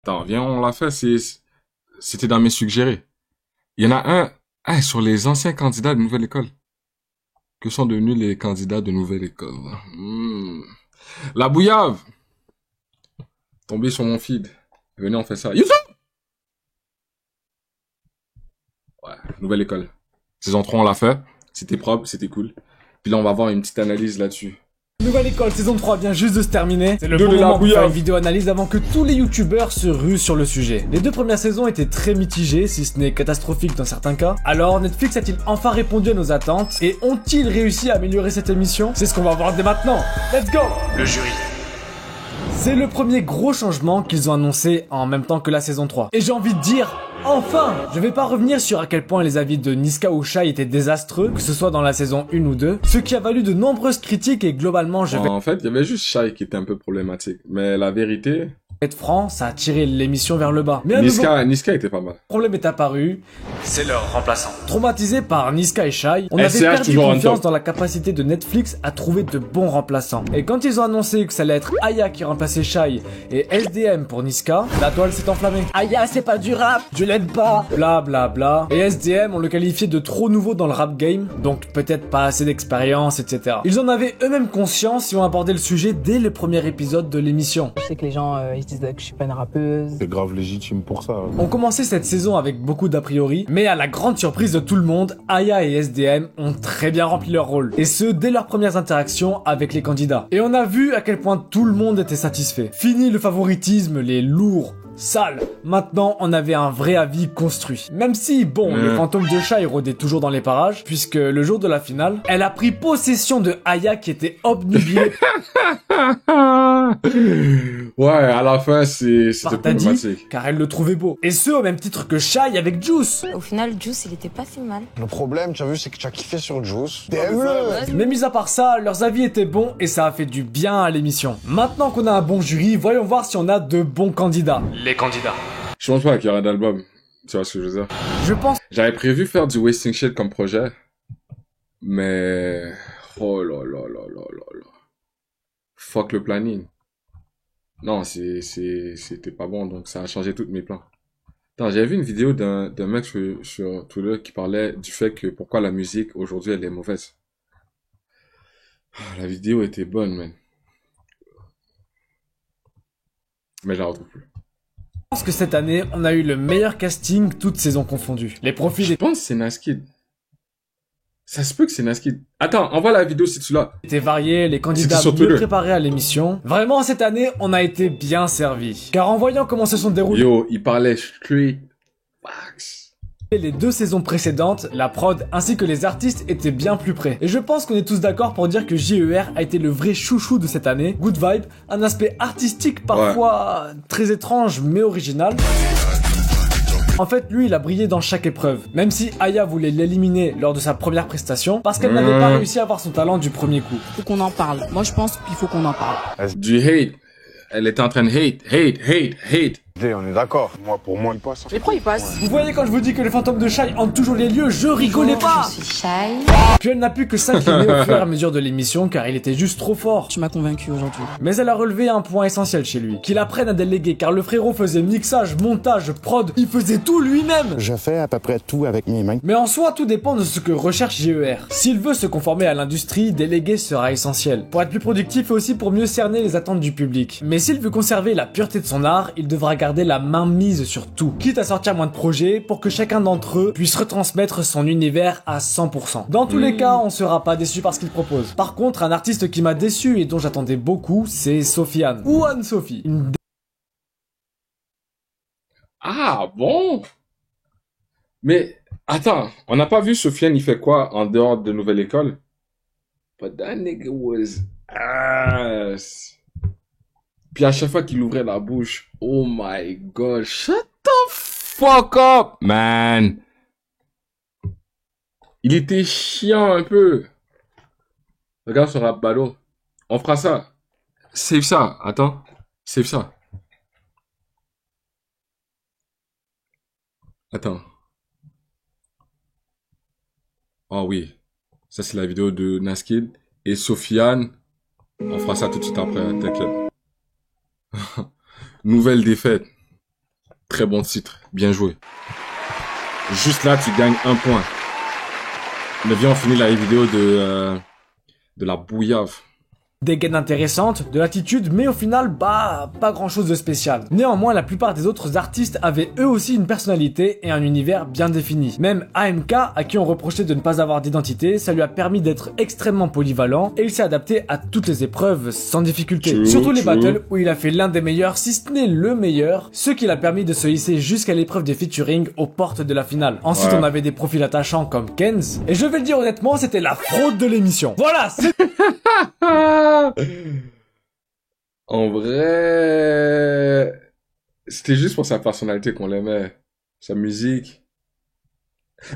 Attends, viens, on l'a fait, c'était dans mes suggérés. Il y en a un sur les anciens candidats de nouvelle école. Que sont devenus les candidats de nouvelle école? La bouillave! Tombé sur mon feed. Venez, on fait ça. YouTube! Ouais, nouvelle école. Saison 3, on l'a fait. C'était propre, c'était cool. Puis là, on va avoir une petite analyse là-dessus. Nouvelle école, saison 3 vient juste de se terminer. C'est le De bon la moment pour bouillave. faire une vidéo analyse avant que tous les youtubeurs se ruent sur le sujet. Les deux premières saisons étaient très mitigées, si ce n'est catastrophiques dans certains cas. Alors, Netflix a-t-il enfin répondu à nos attentes? Et ont-ils réussi à améliorer cette émission? C'est ce qu'on va voir dès maintenant. Let's go! Le jury. C'est le premier gros changement qu'ils ont annoncé en même temps que la saison 3. Et j'ai envie de dire, enfin! Je vais pas revenir sur à quel point les avis de Niska ou Shai étaient désastreux, que ce soit dans la saison 1 ou 2, ce qui a valu de nombreuses critiques et globalement je vais En fait, il y avait juste Shai qui était un peu problématique. Mais la vérité, être franc, ça a tiré l'émission vers le bas. Mais un nouveau Niska était pas mal. problème est apparu. C'est leur remplaçant. Traumatisé par Niska et Shai, on avait SCH perdu toujours on confiance top. dans la capacité de Netflix à trouver de bons remplaçants. Et quand ils ont annoncé que ça allait être Aya qui remplaçait Shai et SDM pour Niska, la toile s'est enflammée. Aya c'est pas du rap, je l'aide pas, bla bla bla. Et SDM on le qualifiait de trop nouveau dans le rap game, donc peut-être pas assez d'expérience, etc. Ils en avaient eux-mêmes conscience et ont abordé le sujet dès le premier épisode de l'émission. Je sais que les gens ils se disent que je suis pas une rappeuse. C'est grave légitime pour ça. On commençait cette saison avec beaucoup d'a priori, mais à la grande surprise de tout le monde, Aya et SDM ont très bien rempli leur rôle. Et ce, dès leurs premières interactions avec les candidats. Et on a vu à quel point tout le monde était satisfait. Fini le favoritisme, les lourds, sales. Maintenant, on avait un vrai avis construit. Même si, bon, le fantôme de Shai rôdait toujours dans les parages, puisque le jour de la finale, elle a pris possession de Aya qui était obnubilée Ouais, à la fin, c'était par Taddy, problématique. car elle le trouvait beau. Et ce, au même titre que Shai avec Juice. Au final, Juice, il était pas si mal. Le problème, tu as vu, c'est que tu as kiffé sur Juice. DM-le. Mais mis à part ça, leurs avis étaient bons et ça a fait du bien à l'émission. Maintenant qu'on a un bon jury, voyons voir si on a de bons candidats. Les candidats. Je pense pas qu'il y aura d'album. Tu vois ce que je veux dire? Je pense J'avais prévu faire du Wasting Shit comme projet. Mais... Oh là là là là là là. Fuck le planning. Non, c'était pas bon, donc ça a changé tous mes plans. Attends, j'avais vu une vidéo d'un mec sur Twitter qui parlait du fait que pourquoi la musique aujourd'hui elle est mauvaise. La vidéo était bonne, man. Mais je la retrouve plus. que cette année, on a eu le meilleur casting toutes saisons confondues. Les profils Je pense que c'est Naskid. Ça se peut que c'est Naskid. Attends, envoie la vidéo si tu l'as. étaient variés, les candidats C'était sur mieux Twitter. préparés à l'émission. Vraiment, cette année, on a été bien servis. Car en voyant comment se sont déroulées Yo, il parlait street facts. les deux saisons précédentes, la prod ainsi que les artistes étaient bien plus près. Et je pense qu'on est tous d'accord pour dire que JER a été le vrai chouchou de cette année. Good vibe, un aspect artistique parfois très étrange mais original. En fait, lui, il a brillé dans chaque épreuve. Même si Aya voulait l'éliminer lors de sa première prestation, parce qu'elle n'avait pas réussi à avoir son talent du premier coup. Faut qu'on en parle. Moi, je pense qu'il faut qu'on en parle. Du hate. Elle était en train de hate. On est d'accord. Moi, pour moi, il passe. Mais pourquoi il passe? Vous voyez quand je vous dis que les fantômes de Shai hantent toujours les lieux, je rigolais pas. Je suis shy. Puis elle n'a pu que s'incliner au fur et à mesure de l'émission car il était juste trop fort. Tu m'as convaincu aujourd'hui. Mais elle a relevé un point essentiel chez lui, qu'il apprenne à déléguer car le frérot faisait mixage, montage, prod, il faisait tout lui-même. Je fais à peu près tout avec mes mains. Mais en soi, tout dépend de ce que recherche JER. S'il veut se conformer à l'industrie, déléguer sera essentiel. Pour être plus productif et aussi pour mieux cerner les attentes du public. Mais s'il veut conserver la pureté de son art, il devra garder la main mise sur tout. Quitte à sortir moins de projets pour que chacun d'entre eux puisse retransmettre son univers à 100%. Dans tous les cas, on sera pas déçu par ce qu'il propose. Par contre, un artiste qui m'a déçu et dont j'attendais beaucoup, c'est Sofiane. Ou Anne-Sophie. Ah, bon? Mais, attends, on n'a pas vu Sofiane, il fait quoi en dehors de Nouvelle École? But that nigga was ass. Puis à chaque fois qu'il ouvrait la bouche, oh my god, shut the fuck up, man. Il était chiant un peu. Regarde sur Rap Battle. On fera ça. Save ça, attends. Save ça. Attends. Ah oui. Ça, c'est la vidéo de Naskid et Sofiane. On fera ça tout de suite après, t'inquiète. Nouvelle défaite. Très bon titre. Bien joué. Juste là, tu gagnes 1 point. Mais viens, on finit la vidéo de la bouillave. Des gaines intéressantes, de l'attitude, mais au final, bah, pas grand chose de spécial. Néanmoins, la plupart des autres artistes avaient eux aussi une personnalité et un univers bien défini. Même AMK, à qui on reprochait de ne pas avoir d'identité, ça lui a permis d'être extrêmement polyvalent et il s'est adapté à toutes les épreuves sans difficulté. True, Surtout les true. battles où il a fait l'un des meilleurs, si ce n'est le meilleur, ce qui l'a permis de se hisser jusqu'à l'épreuve des featuring aux portes de la finale. Ensuite, Ouais. on avait des profils attachants comme Kenz, et je vais le dire honnêtement, c'était la fraude de l'émission. Voilà, c'est En vrai, c'était juste pour sa personnalité qu'on l'aimait. Sa musique.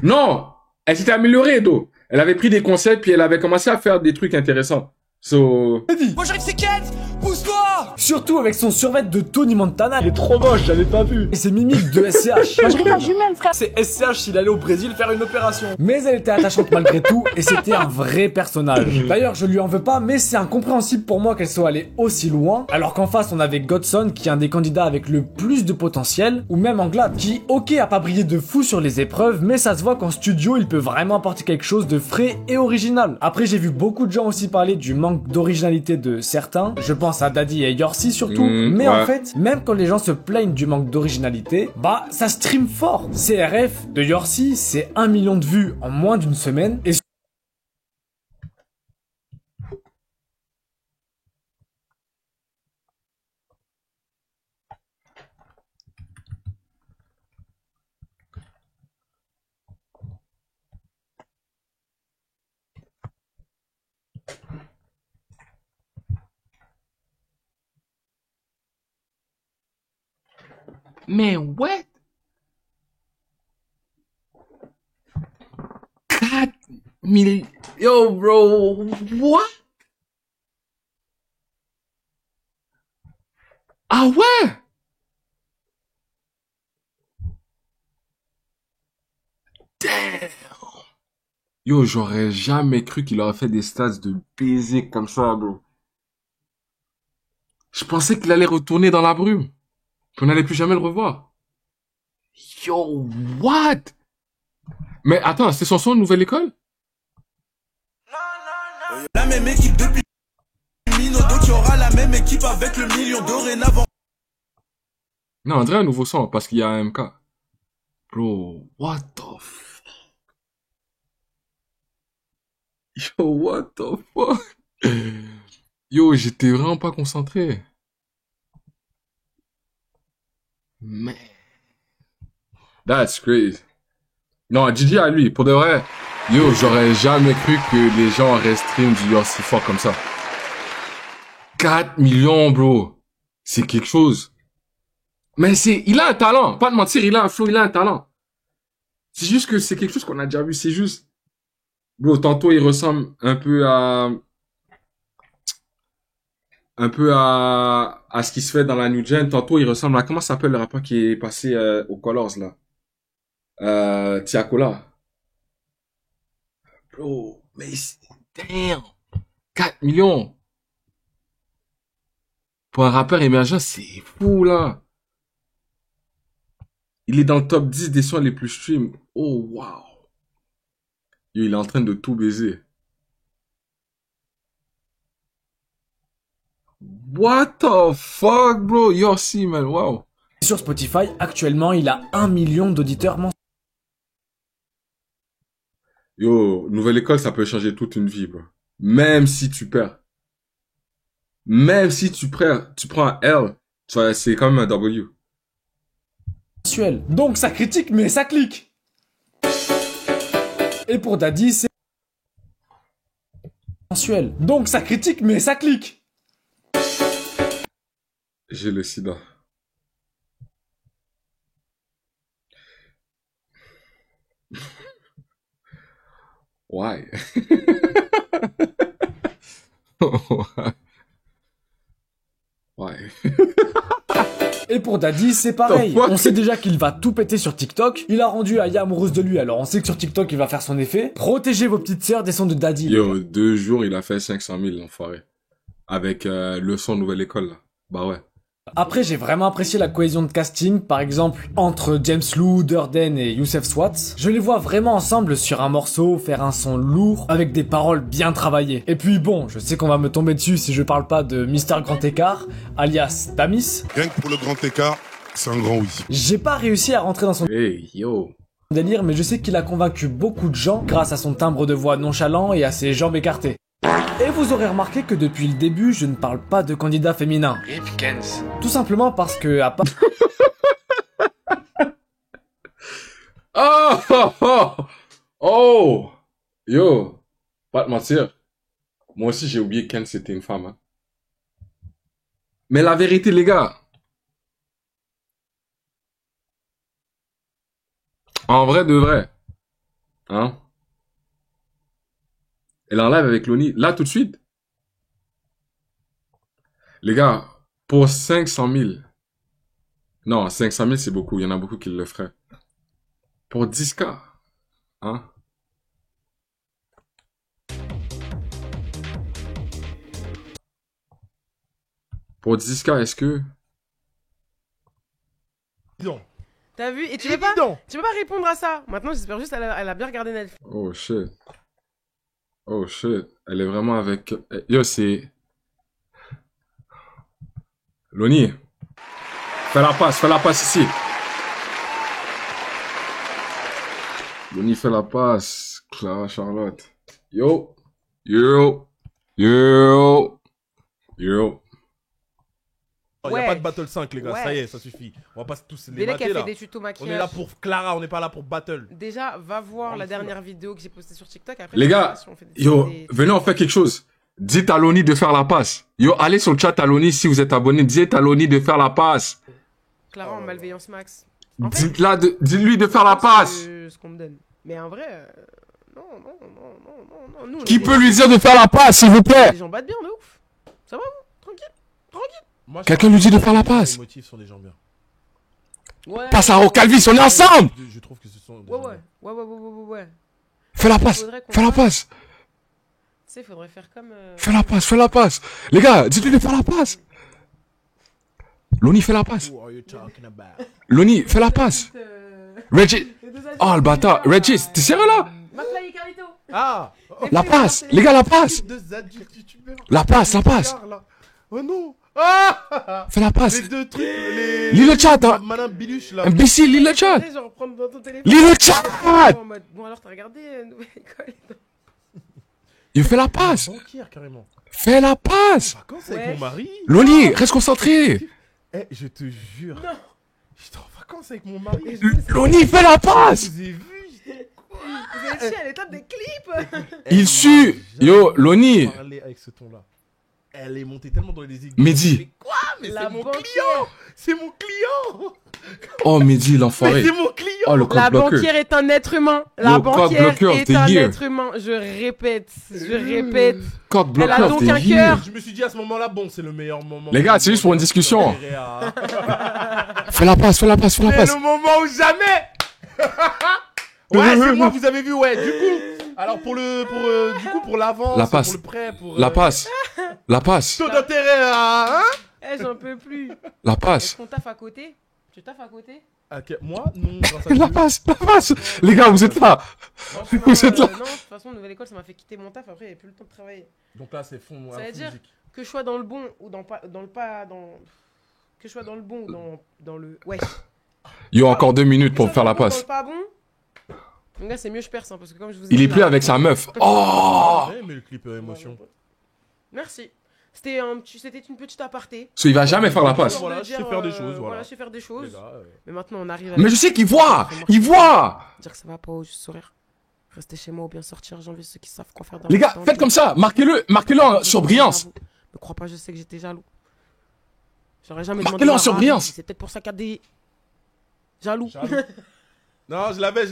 Non! Elle s'était améliorée, Edo. Elle avait pris des conseils, puis elle avait commencé à faire des trucs intéressants. So... Moi j'arrive, c'est Kenz. Pousse-toi. surtout avec son survêt de Tony Montana. Il est trop moche, j'avais pas vu. Et ses mimiques de SCH. Moi, je la jumelle, frère. C'est SCH s'il allait au Brésil faire une opération. Mais elle était attachante malgré tout, et c'était un vrai personnage. D'ailleurs, je lui en veux pas, mais c'est incompréhensible pour moi qu'elle soit allée aussi loin, alors qu'en face, on avait Godson, qui est un des candidats avec le plus de potentiel, ou même Anglade, qui, ok, a pas brillé de fou sur les épreuves, mais ça se voit qu'en studio, il peut vraiment apporter quelque chose de frais et original. Après, j'ai vu beaucoup de gens aussi parler du manque d'originalité de certains, je pense à Daddy et Yorsi surtout, mais ouais. en fait, même quand les gens se plaignent du manque d'originalité, bah ça stream fort. CRF de Yorsi, c'est 1 million de vues en moins d'une semaine, et Mais what? 4 000... Yo, bro, what? Ah ouais? Damn. Yo, j'aurais jamais cru qu'il aurait fait des stats de baiser comme ça, bro. Je pensais qu'il allait retourner dans la brume. Qu'on n'allait plus jamais le revoir. Yo, what? Mais attends, c'est son nouvelle école? La même équipe depuis Mino, donc il y aura la même équipe avec le million dorénavant. Non, on dirait un nouveau son parce qu'il y a un MK. Bro, what the fuck? Yo, what the fuck? Yo, j'étais vraiment pas concentré. Man. That's crazy. Non, Gigi à lui, pour de vrai. Yo, j'aurais jamais cru que les gens auraient stream du Yorsi fort comme ça. 4 millions, bro. C'est quelque chose. Mais il a un talent. Pas de mentir, il a un flow, il a un talent. C'est juste que c'est quelque chose qu'on a déjà vu, c'est juste. Bro, tantôt il ressemble un peu à ce qui se fait dans la New Gen. Tantôt il ressemble à, comment s'appelle le rappeur qui est passé aux Colors, là? Tiakola. Bro, mais damn. 4 millions. Pour un rappeur émergent, c'est fou, là. Il est dans le top 10 des sons les plus stream. Oh, wow. Yo, il est en train de tout baiser. What the fuck, bro? Yorsi, man, wow. sur Spotify, actuellement, il a 1 million d'auditeurs mensuels. Yo, nouvelle école, ça peut changer toute une vie, bro. Même si tu perds. Même si tu prends un L, c'est quand même un W. Donc ça critique, mais ça clique. Et pour Daddy, c'est mensuel. Donc ça critique, mais ça clique. J'ai le sida. Why? Why? Et pour Daddy, c'est pareil. The fuck? On sait déjà qu'il va tout péter sur TikTok. Il a rendu Aya amoureuse de lui, alors on sait que sur TikTok, il va faire son effet. Protégez vos petites sœurs des sons de Daddy. Yo, 2 jours, il a fait 500 000, l'enfoiré. Avec le son Nouvelle École, là. Bah ouais. Après, j'ai vraiment apprécié la cohésion de casting, par exemple, entre James Lou, Durden et Youssef Swat. Je les vois vraiment ensemble sur un morceau, faire un son lourd, avec des paroles bien travaillées. Et puis bon, je sais qu'on va me tomber dessus si je parle pas de Mister Grand Écart, alias Tamis. Rien que pour le grand écart, c'est un grand oui. J'ai pas réussi à rentrer dans son Hey, yo. délire, mais je sais qu'il a convaincu beaucoup de gens grâce à son timbre de voix nonchalant et à ses jambes écartées. Et vous aurez remarqué que depuis le début, je ne parle pas de candidat féminin. Rip Kenz. Tout simplement parce que, à part... Oh, oh, oh, oh. Yo, pas te mentir. Moi aussi, j'ai oublié Ken, c'était une femme. Hein. Mais la vérité, les gars. En vrai de vrai. Hein? Elle est en live avec Loni. Là, tout de suite. Les gars, pour 500 000. Non, 500 000, c'est beaucoup. Il y en a beaucoup qui le feraient. Pour 10K. Hein? Pour 10K, est-ce que... Non. T'as vu? Et tu peux pas répondre à ça. Maintenant, j'espère juste elle a bien regardé Netflix. Oh shit. Oh shit. Elle est vraiment avec... Yo, c'est... Loni. Fais la passe ici. Loni, fais la passe. Clara Charlotte. Yo. Yo. Yo. Yo. Il n'y a pas de Battle 5, les gars. Ouais. Ça y est, ça suffit. On va pas tous les Dès mater, qu'elle là. fait des tutos On maquillage. est là pour Clara, on n'est pas là pour Battle. Déjà, va voir la fout, dernière là. vidéo que j'ai postée sur TikTok. Après, Les gars, on fait yo, venez, on fait quelque chose. Dites à Loni de faire la passe. Yo, allez sur le chat à Loni si vous êtes abonné. Dites à Loni de faire la passe. Clara en malveillance max. En fait, Dites-lui de faire la passe. ce qu'on me donne. Mais en vrai, non. Nous, on Qui est peut lui dire de faire la passe, s'il vous plaît? Les gens battent bien, de ouf. Ça va, vous? Tranquille. Moi, je Quelqu'un pense lui dit de que faire la les passe. motifs sont des gens bien. Ouais. Passe à Calvis, on est ensemble. Je trouve que ce sont des gens bien. Ouais. Fais la passe. Faudrait qu'on Fais la fasse- passe. Tu sais, faudrait faire comme... Fais la passe. Fais la passe. Les gars, dites-lui de faire la passe. Loni, fais la passe. Who are you talking about? Loni, fais la passe. Reggie. Oh, le bâtard. Reggie, t'es sérieux là? McFly et Carlito. Ah! La passe. Les gars, la passe. Deux adultes youtubeurs. La passe, la passe. Là. Oh non! Ah! Fais la passe. Les deux trucs, les... Lis le chat, hein. Madame Biluche, là. Imbécile, lis le chat. Genre, prendre dans ton téléphone. Lis le chat. En mode, bon, alors, t'as regardé Nouvelle École? Il fait la passe. Banquière, carrément. Fais la passe. Vacances avec mon mari? Loni, reste concentré. Eh, je te jure. Non. J'étais en vacances avec mon mari. Loni, fais la passe. Je vous ai vu. Vous êtes chier à l'étape des clips. Il sue. Yo, Loni. Parler avec ce ton-là. Elle est montée tellement dans les aigus. Mehdi. Mais quoi? Mais La c'est mon banquière. client! C'est mon client! Oh, Mehdi, Mais l'enfoiré. c'est mon client! Oh, le code La bloqueur. banquière est un être humain. La Yo, code banquière bloqueur, est t'es un here. être humain. Je répète. Code Elle a bloqueur, donc t'es un here. cœur. Je me suis dit à ce moment-là, bon, c'est le meilleur moment. Les gars, c'est juste pour une discussion. Fais la passe, fais la passe, fais la C'est passe. le moment ou jamais! Ouais, c'est moi, vous avez vu, ouais. Du coup, alors pour l'avance, La passe. pour le prêt, pour La passe. La passe. taux d'intérêt à, hein? Eh, j'en peux plus. La Est-ce passe. qu'on taffe à côté? Tu taffes à côté? Ok, moi, non, grâce à La Dieu. passe, la passe. Les gars, vous êtes là. Franchement, Vous êtes là. Non, de toute façon, Nouvelle École, ça m'a fait quitter mon taf. Après, il n'y avait plus le temps de travailler. Donc là, c'est fond. Ça veut dire que je sois dans le bon ou dans le pas. Que je sois dans le bon ou dans le. Ouais. Yo, encore 2 minutes pour faire la Dans passe. le pas bon. Donc là, c'est mieux, je perce. Hein, parce que comme je vous ai Il dit, est plus là- avec sa meuf. Oh. Ouais, mais le clip émotion. Merci. C'était une petite aparté. So, il va jamais faire la passe. Voilà, je sais faire des choses, voilà. Je sais faire des choses. Les gars, Mais maintenant, on arrive à. Mais je sais qu'il voit. Il voit. Dire que ça va pas au juste sourire. Rester chez moi ou bien sortir, j'ai envie de ceux qui savent quoi faire dans Les le gars, temps. faites comme ça. Marquez-le sur brillance. Ne crois pas, je sais que j'étais jaloux. J'aurais jamais Marquez-le demandé. en ma surbrillance. race, c'est peut-être pour ça qu'il y a des. Jaloux. Non, je l'avais.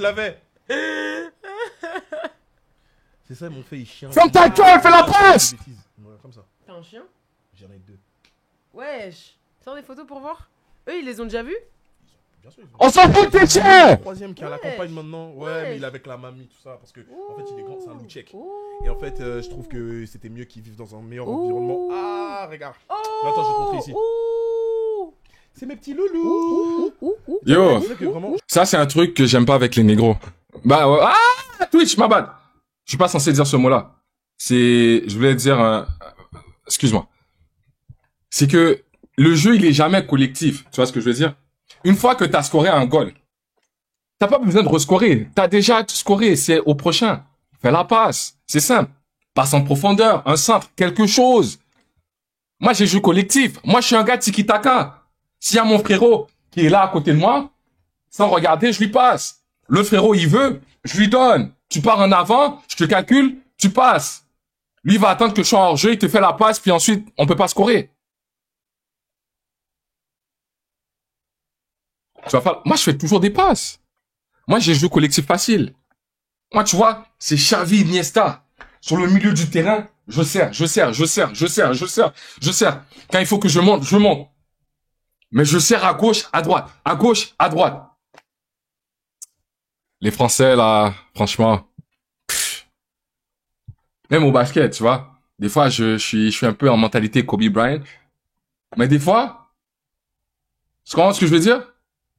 C'est ça, ils m'ont fait, ils chien. Ferme ta gueule, fais la passe. Ouais, comme ça. T'es un chien? J'en ai deux. Wesh. Sors des photos pour voir. Eux, ils les ont déjà vus? Bien sûr, ils ont- On s'en fout de tes Le chiens. troisième qui est à la Ouais. campagne maintenant. Ouais, Ouais. mais il est avec la mamie, tout ça. Parce que, en fait, il est grand, c'est un loup tchèque. Ouh. Et en fait, je trouve que c'était mieux qu'ils vivent dans un meilleur Ouh. environnement. Ah, regarde. Oh. Mais attends, je vais te montrer ici. Ouh. C'est mes petits loulous. Yo, C'est vrai que vraiment... ça c'est un truc que j'aime pas avec les négros. Bah, Twitch, ma bad. Je suis pas censé dire ce mot-là. Je voulais dire, excuse-moi. C'est que le jeu, il est jamais collectif. Tu vois ce que je veux dire? Une fois que t'as scoré un goal, t'as pas besoin de rescorer. T'as déjà scoré, c'est au prochain. Fais la passe. C'est simple. Passe en profondeur, un centre, quelque chose. Moi, j'ai joué collectif. Moi, je suis un gars tiki-taka. S'il y a mon frérot qui est là à côté de moi, sans regarder, je lui passe. Le frérot, il veut, je lui donne. Tu pars en avant, je te calcule, tu passes. Lui, il va attendre que je sois hors jeu, il te fait la passe, puis ensuite, on peut pas scorer. Moi, je fais toujours des passes. Moi, j'ai joué collectif facile. Moi, tu vois, c'est Xavi, Iniesta. Sur le milieu du terrain, je serre. Quand il faut que je monte, je monte. Mais je serre à gauche, à droite. À gauche, à droite. Les Français, là, franchement. Même au basket, tu vois. Des fois, je suis un peu en mentalité Kobe Bryant. Mais des fois, tu comprends ce que je veux dire?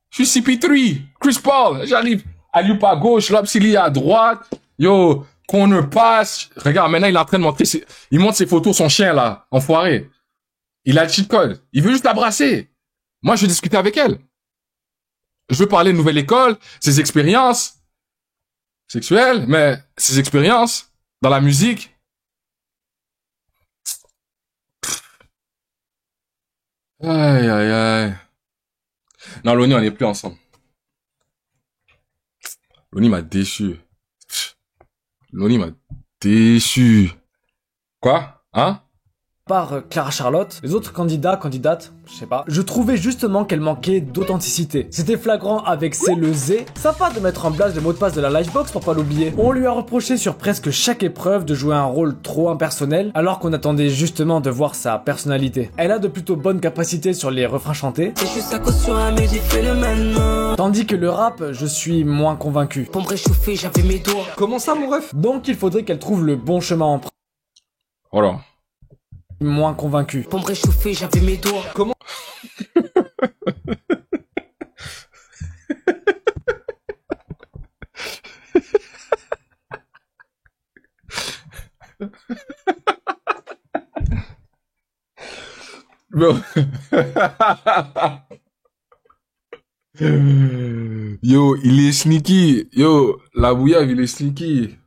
Je suis CP3, Chris Paul, j'arrive. Alley-oop à gauche, lob silly à droite. Yo, corner pass. Regarde, maintenant, il est en train de montrer il montre ses photos, son chien, là, enfoiré. Il a le cheat code. Il veut juste l'embrasser. Moi, je veux discuter avec elle. Je veux parler de nouvelle école, ses expériences sexuelles, mais ses expériences dans la musique. Aïe, aïe, aïe. Non, Loni, on n'est plus ensemble. Loni m'a déçu. Loni m'a déçu. Quoi? Hein? Par Clara Charlotte, les autres candidates, je sais pas, je trouvais justement qu'elle manquait d'authenticité. C'était flagrant avec C'est le Z, sympa de mettre en place le mot de passe de la livebox pour pas l'oublier. On lui a reproché sur presque chaque épreuve de jouer un rôle trop impersonnel, alors qu'on attendait justement de voir sa personnalité. Elle a de plutôt bonnes capacités sur les refrains chantés, tandis que le rap, je suis moins convaincu. Pour me réchauffer, j'avais mes doigts. Comment ça mon ref? Donc il faudrait qu'elle trouve le bon chemin en Voilà. Moins convaincu. Pour me réchauffer, j'avais mes doigts. Comment? Bon. Yo, il est sneaky. Yo, la bouillave, il est sneaky.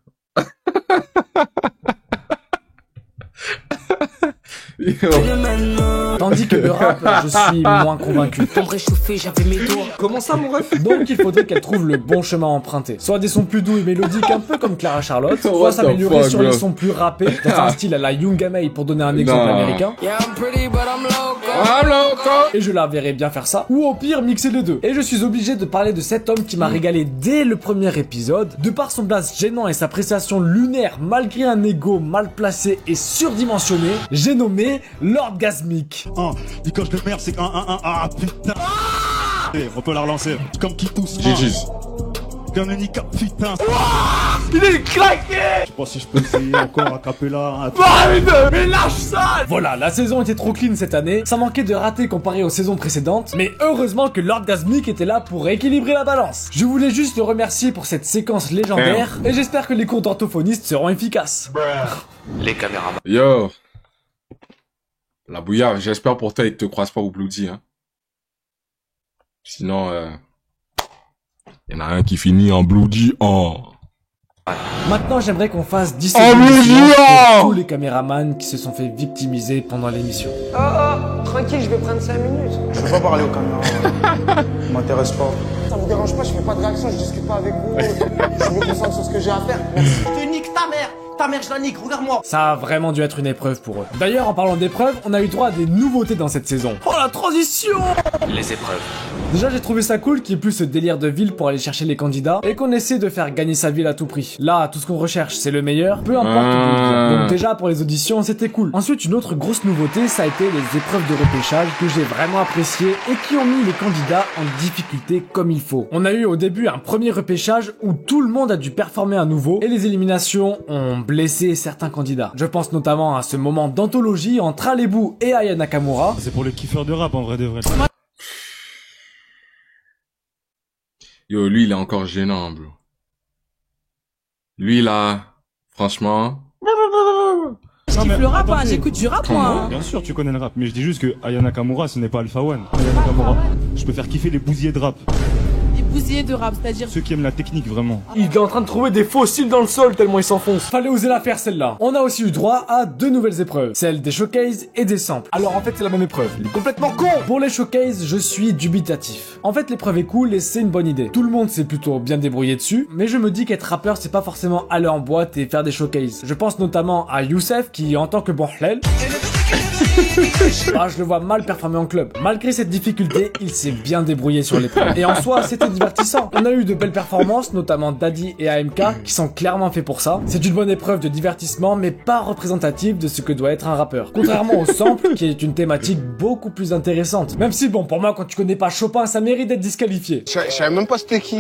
Tandis que le rap, je suis moins convaincu. Pour me réchauffer, j'avais mes doigts. Comment ça, mon ref? Donc il faudrait qu'elle trouve le bon chemin à emprunter. Soit des sons plus doux et mélodiques, un peu comme Clara Charlotte, soit s'améliorer sur les sons plus rappés, dans un style à la Young May pour donner un exemple américain. Yeah, I'm pretty, but I'm loco. Et je la verrais bien faire ça. Ou au pire, mixer les deux. Et je suis obligé de parler de cet homme qui m'a régalé dès le premier épisode. De par son blaze gênant et sa prestation lunaire, malgré un ego mal placé et surdimensionné, j'ai nommé Lord Gasmic. Du coche de merde, c'est putain. On peut la relancer. Comme qui tousse. GG's. Comme le Nika, putain. Il est claqué. Je sais pas si je peux essayer encore à Capella. Mais lâche ça. Voilà, la saison était trop clean cette année. Ça manquait de rater comparé aux saisons précédentes. Mais heureusement que Lord Gasmic était là pour équilibrer la balance. Je voulais juste le remercier pour cette séquence légendaire. Et j'espère que les cours d'orthophonistes seront efficaces. Les caméramans. Yo. La bouillard, j'espère pour toi, il te croise pas au Bloody, hein. Sinon, y en a un qui finit en Bloody en... Maintenant, j'aimerais qu'on fasse 10 secondes de silence pour tous les caméramans qui se sont fait victimiser pendant l'émission. Oh, tranquille, je vais prendre 5 minutes. Je veux pas parler aux caméras. Ça m'intéresse pas. Ça vous dérange pas, je fais pas de réaction, je discute pas avec vous. Je me concentre sur ce que j'ai à faire. Merci. Je te nique ta mère. Ta mère, je la nique, regarde-moi. Ça a vraiment dû être une épreuve pour eux. D'ailleurs, en parlant d'épreuves, on a eu droit à des nouveautés dans cette saison. Oh, la transition! Les épreuves. Déjà, j'ai trouvé ça cool qu'il y ait plus ce délire de ville pour aller chercher les candidats et qu'on essaie de faire gagner sa ville à tout prix. Là, tout ce qu'on recherche, c'est le meilleur, peu importe où. Donc déjà, pour les auditions, c'était cool. Ensuite, une autre grosse nouveauté, ça a été les épreuves de repêchage que j'ai vraiment appréciées et qui ont mis les candidats en difficulté comme il faut. On a eu au début un premier repêchage où tout le monde a dû performer à nouveau et les éliminations ont blessé certains candidats. Je pense notamment à ce moment d'anthologie entre Alebou et Aya Nakamura. C'est pour les kiffeurs de rap en vrai de vrai. Yo, lui, il est encore gênant, bro. Lui, là, franchement... Je kiffe le rap, hein, j'écoute du rap, moi. Bien sûr, tu connais le rap, mais je dis juste que Aya Nakamura, ce n'est pas Alpha One. Aya Nakamura, je peux faire kiffer les bousiers de rap. Des bousillés de rap, c'est-à-dire... Ceux qui aiment la technique, vraiment. Il est en train de trouver des fossiles dans le sol tellement il s'enfonce. Fallait oser la faire celle-là. On a aussi eu droit à 2 nouvelles épreuves, celle des showcases et des samples. Alors en fait c'est la même épreuve. Il est complètement con. Pour les showcases, je suis dubitatif. En fait l'épreuve est cool et c'est une bonne idée. Tout le monde s'est plutôt bien débrouillé dessus, mais je me dis qu'être rappeur c'est pas forcément aller en boîte et faire des showcases. Je pense notamment à Youssef qui en tant que bon hlel... je le vois mal performer en club. Malgré cette difficulté, il s'est bien débrouillé sur l'épreuve. Et en soi, c'était divertissant. On a eu de belles performances, notamment Daddy et AMK, qui sont clairement faits pour ça. C'est une bonne épreuve de divertissement, mais pas représentative de ce que doit être un rappeur. Contrairement au sample, qui est une thématique beaucoup plus intéressante. Même si, bon, pour moi, quand tu connais pas Chopin, ça mérite d'être disqualifié. Je savais même pas c'était qui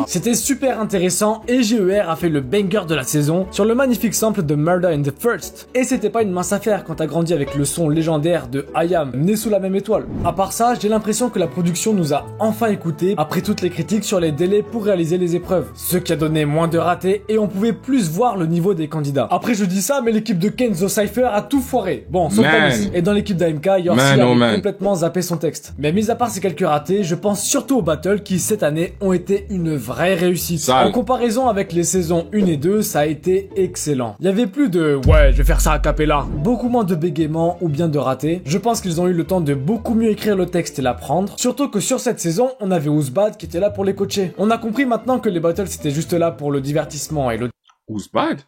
C'était super intéressant et GER a fait le banger de la saison sur le magnifique sample de Murder in the First. Et c'était pas une mince affaire quand t'as grandi avec le son légendaire de IAM, né sous la même étoile. À part ça, j'ai l'impression que la production nous a enfin écoutés après toutes les critiques sur les délais pour réaliser les épreuves, ce qui a donné moins de ratés et on pouvait plus voir le niveau des candidats. Après je dis ça, mais l'équipe de Kenzo Cypher a tout foiré. Bon, sauf Tanis. Et dans l'équipe d'AMK, Yorsi a complètement zappé son texte. Mais mis à part ces quelques ratés, je pense surtout aux battles qui cette année ont été une vraie réussite. En comparaison avec les saisons 1 et 2, ça a été excellent. Il y avait plus de ouais, je vais faire ça a cappella, beaucoup moins de bégaiement ou bien de ratés. Je pense qu'ils ont eu le temps de beaucoup mieux écrire le texte et l'apprendre. Surtout que sur cette saison, on avait Ouzbad qui était là pour les coacher. On a compris maintenant que les battles c'était juste là pour le divertissement et le... Ouzbad?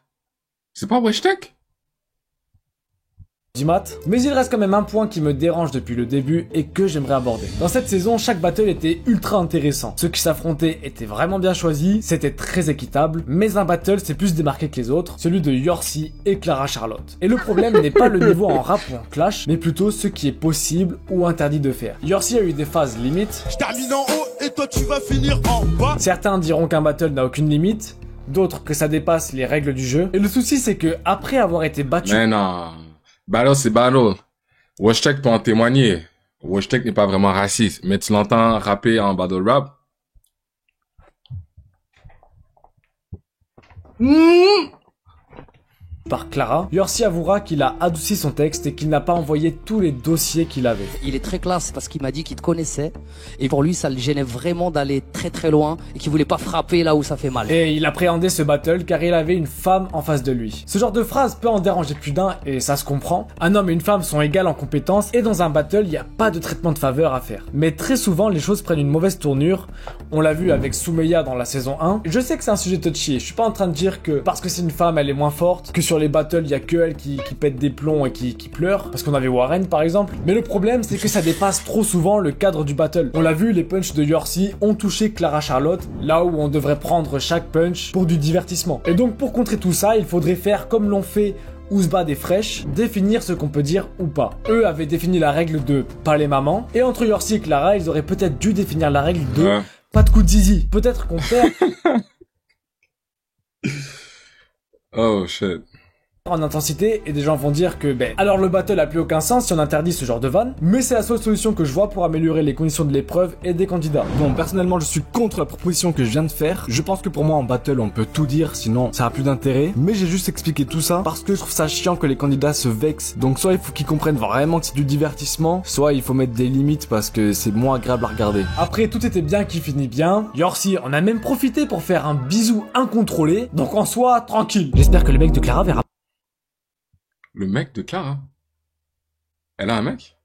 C'est pas Weshtek? Mais il reste quand même un point qui me dérange depuis le début et que j'aimerais aborder. Dans cette saison, chaque battle était ultra intéressant. Ceux qui s'affrontaient étaient vraiment bien choisis, c'était très équitable, mais un battle s'est plus démarqué que les autres, celui de Yorsi et Clara Charlotte. Et le problème n'est pas le niveau en rap ou en clash, mais plutôt ce qui est possible ou interdit de faire. Yorsi a eu des phases limites. Je termine en haut et toi tu vas finir en bas. Certains diront qu'un battle n'a aucune limite, d'autres que ça dépasse les règles du jeu. Et le souci c'est que après avoir été battu... Mais non. Battle, c'est battle. Weshtek peut en témoigner. Weshtek n'est pas vraiment raciste, mais tu l'entends rapper en battle rap. Par Clara, Yorsi avouera qu'il a adouci son texte et qu'il n'a pas envoyé tous les dossiers qu'il avait. Il est très classe parce qu'il m'a dit qu'il te connaissait et pour lui ça le gênait vraiment d'aller très très loin et qu'il voulait pas frapper là où ça fait mal. Et il appréhendait ce battle car il avait une femme en face de lui. Ce genre de phrase peut en déranger plus d'un et ça se comprend. Un homme et une femme sont égales en compétences et dans un battle il n'y a pas de traitement de faveur à faire. Mais très souvent les choses prennent une mauvaise tournure. On l'a vu avec Soumeya dans la saison 1. Je sais que c'est un sujet touchy, je suis pas en train de dire que parce que c'est une femme elle est moins forte, que sur les battles il y a que elle qui pète des plombs et qui pleure, parce qu'on avait Warren par exemple. Mais le problème c'est que ça dépasse trop souvent le cadre du battle. On l'a vu, les punchs de Yorsi ont touché Clara Charlotte, là où on devrait prendre chaque punch pour du divertissement. Et donc pour contrer tout ça, il faudrait faire comme l'ont fait Ouzbad et Fresh, définir ce qu'on peut dire ou pas. Eux avaient défini la règle de pas les mamans, et entre Yorsi et Clara, ils auraient peut-être dû définir la règle de pas de coup de zizi. Peut-être qu'on perd Oh shit. en intensité et des gens vont dire que alors le battle a plus aucun sens si on interdit ce genre de vanne, mais c'est la seule solution que je vois pour améliorer les conditions de l'épreuve et des candidats. Bon, personnellement je suis contre la proposition que je viens de faire. Je pense que pour moi en battle on peut tout dire sinon ça a plus d'intérêt, mais j'ai juste expliqué tout ça parce que je trouve ça chiant que les candidats se vexent. Donc soit il faut qu'ils comprennent vraiment que c'est du divertissement, soit il faut mettre des limites parce que c'est moins agréable à regarder. Après tout était bien qui finit bien. Yorsi on a même profité pour faire un bisou incontrôlé, donc en soi tranquille. J'espère que le mec de Clara verra. Le mec de Clara? Elle a un mec?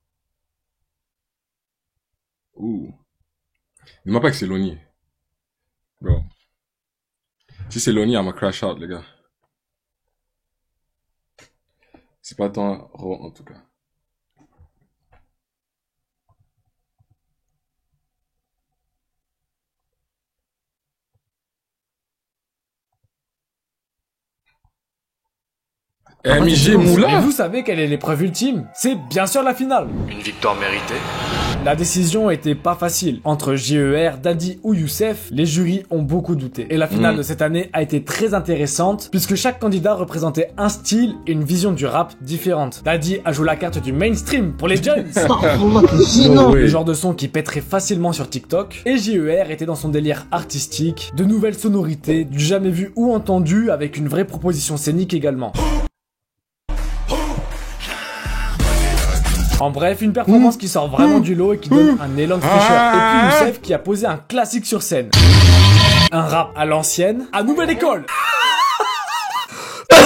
Ouh. Dis-moi pas que c'est Loni. Bro. Si c'est Loni, elle m'a crash out, les gars. C'est pas ton rôle, en tout cas. MJ Moula. Et vous savez quelle est l'épreuve ultime? C'est bien sûr la finale. Une victoire méritée. La décision était pas facile. Entre JER, Daddy ou Youssef, les jurys ont beaucoup douté. Et la finale de cette année a été très intéressante puisque chaque candidat représentait un style et une vision du rap différente. Daddy a joué la carte du mainstream pour les jeunes. Le genre de son qui pèterait facilement sur TikTok. Et JER était dans son délire artistique, de nouvelles sonorités, du jamais vu ou entendu avec une vraie proposition scénique également. En bref, une performance qui sort vraiment du lot et qui donne un élan de fraîcheur. Et puis Youssef qui a posé un classique sur scène. Un rap à l'ancienne, à nouvelle école.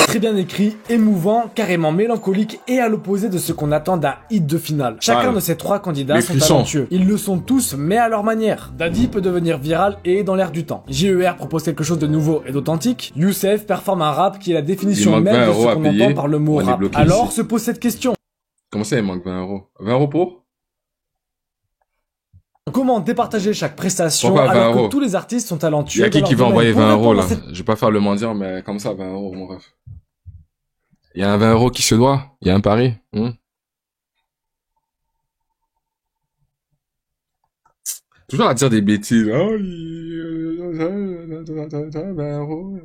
Très bien écrit, émouvant, carrément mélancolique et à l'opposé de ce qu'on attend d'un hit de finale. Chacun de ces trois candidats sont talentueux. Ils le sont tous, mais à leur manière. Daddy peut devenir viral et dans l'air du temps. JER propose quelque chose de nouveau et d'authentique. Youssef performe un rap qui est la définition même de ce qu'on entend par le mot rap. Alors se pose cette question. Comment ça, il manque 20 euros? 20 euros pour? Comment départager chaque prestation alors que tous les artistes sont talentueux? Il y a qui va envoyer 20 euros là? Je vais pas faire le mendiant, mais comme ça, 20 euros, mon ref. Il y a un 20 euros qui se doit? Il y a un pari? Toujours à dire des bêtises. Oh, 20 euros.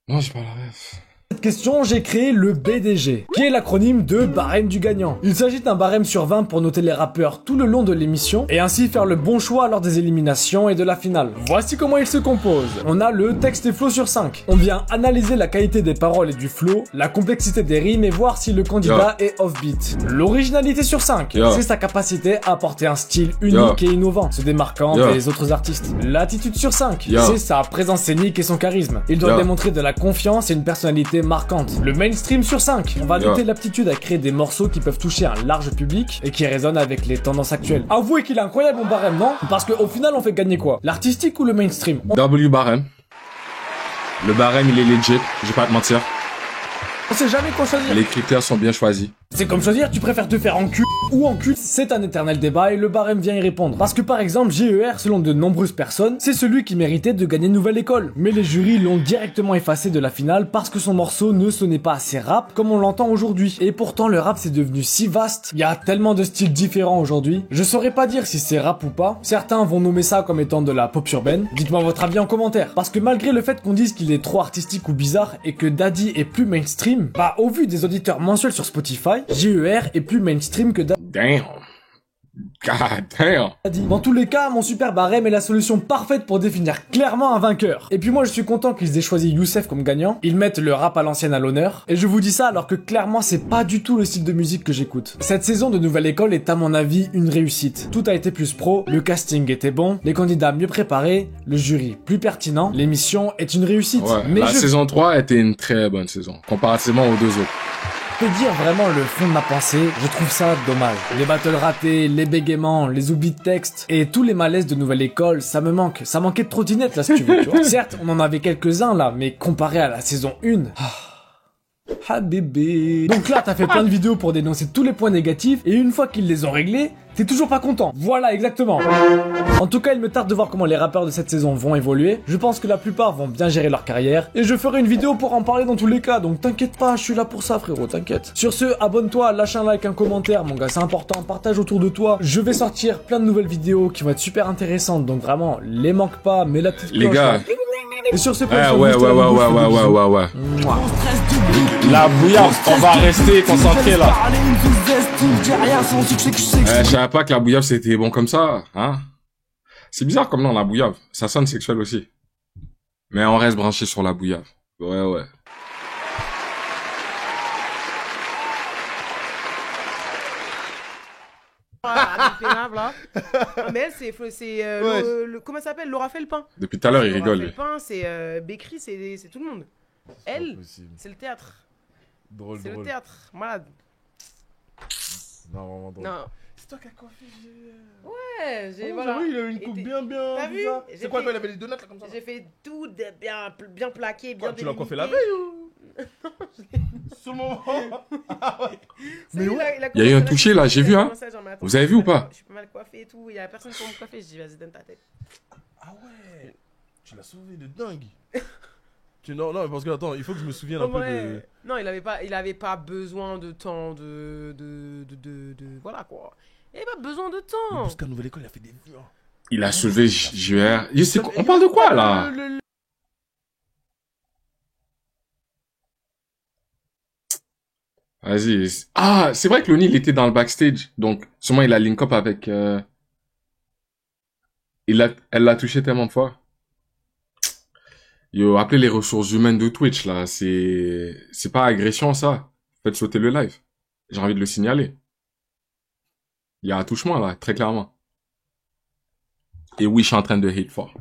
Non, j'ai pas la ref. Cette question, j'ai créé le BDG, qui est l'acronyme de barème du gagnant. Il s'agit d'un barème sur 20 pour noter les rappeurs tout le long de l'émission et ainsi faire le bon choix lors des éliminations et de la finale. Voici comment il se compose. On a le texte et flow sur 5. On vient analyser la qualité des paroles et du flow, la complexité des rimes et voir si le candidat est off-beat. L'originalité sur 5, c'est sa capacité à apporter un style unique et innovant, se démarquant des autres artistes. L'attitude sur 5, c'est sa présence scénique et son charisme. Il doit démontrer de la confiance et une personnalité marquante. Le mainstream sur 5, on va noter l'aptitude à créer des morceaux qui peuvent toucher un large public et qui résonnent avec les tendances actuelles. Avouez qu'il est incroyable mon barème, non? Parce qu'au final on fait gagner quoi? L'artistique ou le mainstream? W barème. Le barème il est legit, je vais pas te mentir. On sait jamais quoi choisir. Les critères sont bien choisis. C'est comme choisir, tu préfères te faire en cul ou en cul? C'est un éternel débat et le barème vient y répondre. Parce que par exemple, JER, selon de nombreuses personnes, c'est celui qui méritait de gagner Nouvelle École. Mais les jurys l'ont directement effacé de la finale parce que son morceau ne sonnait pas assez rap comme on l'entend aujourd'hui. Et pourtant, le rap c'est devenu si vaste, il y a tellement de styles différents aujourd'hui. Je saurais pas dire si c'est rap ou pas. Certains vont nommer ça comme étant de la pop urbaine. Dites-moi votre avis en commentaire. Parce que malgré le fait qu'on dise qu'il est trop artistique ou bizarre et que Daddy est plus mainstream, bah au vu des auditeurs mensuels sur Spotify, JER est plus mainstream que Daddy. Damn. God damn. Dans tous les cas, mon super barème est la solution parfaite pour définir clairement un vainqueur. Et puis moi je suis content qu'ils aient choisi Youssef comme gagnant. Ils mettent le rap à l'ancienne à l'honneur. Et je vous dis ça alors que clairement c'est pas du tout le style de musique que j'écoute. Cette saison de Nouvelle École est à mon avis une réussite. Tout a été plus pro, le casting était bon, les candidats mieux préparés, le jury plus pertinent, l'émission est une réussite. Ouais, mais la saison 3 était une très bonne saison, comparativement aux deux autres. Je peux dire vraiment le fond de ma pensée, je trouve ça dommage. Les battles ratés, les bégaiements, les oublis de texte et tous les malaises de Nouvelle École, ça me manque. Ça manquait de trottinettes là si tu veux, tu vois. Certes, on en avait quelques-uns là, mais comparé à la saison 1... Ah bébé. Donc là t'as fait plein de vidéos pour dénoncer tous les points négatifs et une fois qu'ils les ont réglés, t'es toujours pas content. Voilà exactement. En tout cas il me tarde de voir comment les rappeurs de cette saison vont évoluer. Je pense que la plupart vont bien gérer leur carrière et je ferai une vidéo pour en parler dans tous les cas. Donc t'inquiète pas, je suis là pour ça frérot, t'inquiète. Sur ce, abonne-toi, lâche un like, un commentaire mon gars, c'est important, partage autour de toi. Je vais sortir plein de nouvelles vidéos qui vont être super intéressantes. Donc vraiment, les manque pas, mets la petite cloche. Les gars. Là. Et sur ce ouais. La bouillave, on va rester concentré là. Je savais pas que la bouillave c'était bon comme ça, hein. C'est bizarre comme nom la bouillave, ça sonne sexuel aussi. Mais on reste branché sur la bouillave. Ouais. Là. Mais elle, comment ça s'appelle? Laura Felpin. Depuis tout à l'heure, il rigole. Laura Felpin, c'est Bécry, c'est tout le monde. Elle, c'est le théâtre. Drôle. C'est le théâtre, malade. Non, vraiment drôle. Non. C'est toi qui as coiffé. Ouais, j'ai. Oh, voilà. Il a une coupe bien. T'as vu? C'est quoi quand il avait les deux notes là comme ça? J'ai fait tout bien plaqué, bien. Tu l'as coiffé la veille ou? Sur le moment. Mais ouais. Il y a eu un touché là, j'ai vu hein. Vous avez vu ou pas? Je suis pas mal coiffé et tout. Il y a personne pour me coiffer. Je dis vas-y donne ta tête. Ah ouais. Tu l'as sauvé de dingue. Non, non, parce que attends, il faut que je me souvienne En un peu vrai, de. non, il avait pas besoin de temps voilà quoi. Il avait pas besoin de temps. Jusqu'à Nouvelle École, il a fait des vues. Hein. Il a soulevé JR. On parle de quoi, là? Vas-y. Ah, c'est vrai que Lonnie, il était dans le backstage. Donc, sûrement, il a link up avec... Elle l'a touché tellement de fois. Yo, appelez les ressources humaines de Twitch, là. C'est pas agression, ça. Faites sauter le live. J'ai envie de le signaler. Il y a un attouchement, là, très clairement. Et oui, je suis en train de hate fort.